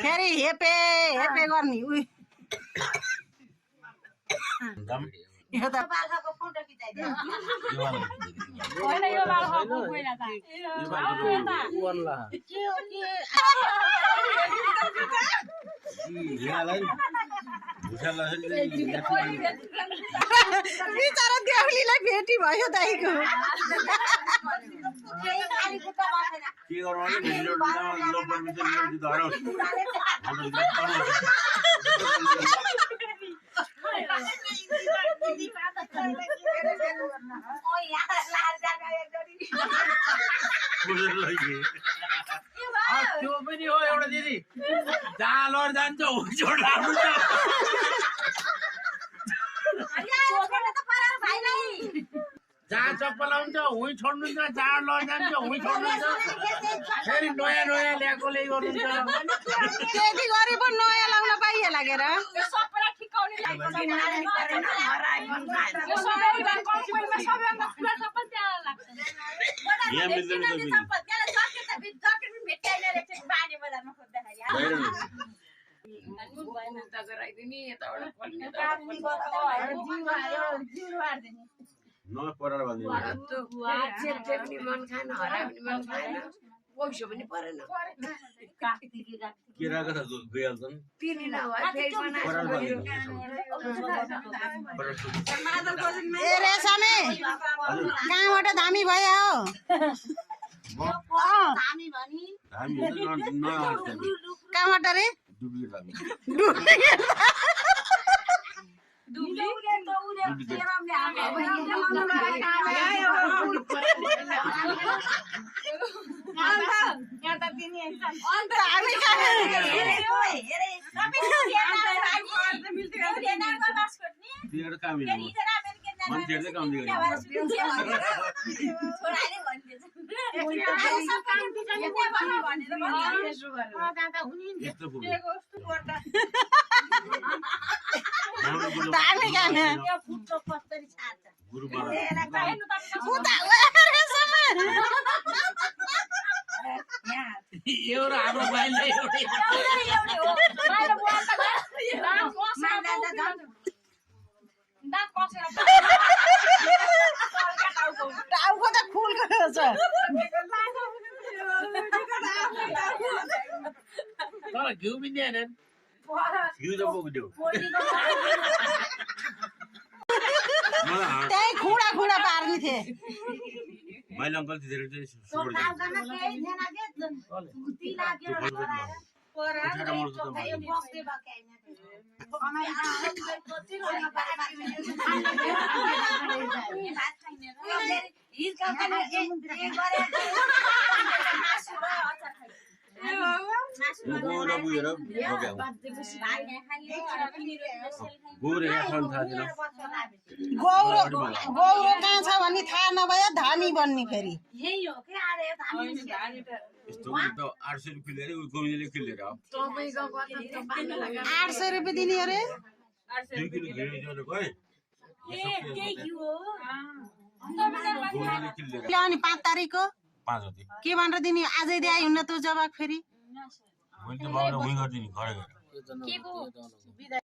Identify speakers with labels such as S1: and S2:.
S1: फेरि हेपे हेपे गर्ने उही यो त बालको फोटो खिचाइदियो होइन यो बालको पहिला त बिचरा देउलीलाई भेटी भयो दाइको
S2: त्यो पनि हो एउटा दिदी जालर जान्छ छोड लाग्नु छ जहाँ चप्पल आउँछ हुँ छोड्नुहुन्छ जहाँ लर जान्छ हुँ छोड्नुहुन्छ फेरि नयाँ नयाँ ल्याएकोले गर्नुहुन्छ
S1: त्यति गरे पो नयाँ लाउन पाइए लागेर
S3: पैसा पनि परेन
S1: ए रेशमे कहाँबाट धामी भयो कहाँबाट रे
S2: एउटा हाम्रो बाइललाई
S1: टाउको त खुलको छ
S2: तर घिउ पनि दिएन घिउ त बोक्दियो
S1: त्यही खुडा खुडा पार्ने थिए
S2: मैले अङ्कल दिदीहरू
S1: गौरो गौरो कहाँ छ भन्ने थाहा नभए धामी बन्ने फेरि 800 रुपियाँ दिने अरे अनि 5 तारिकको के भनेर दिने आजै दिए हुन्न त जवाब फेरि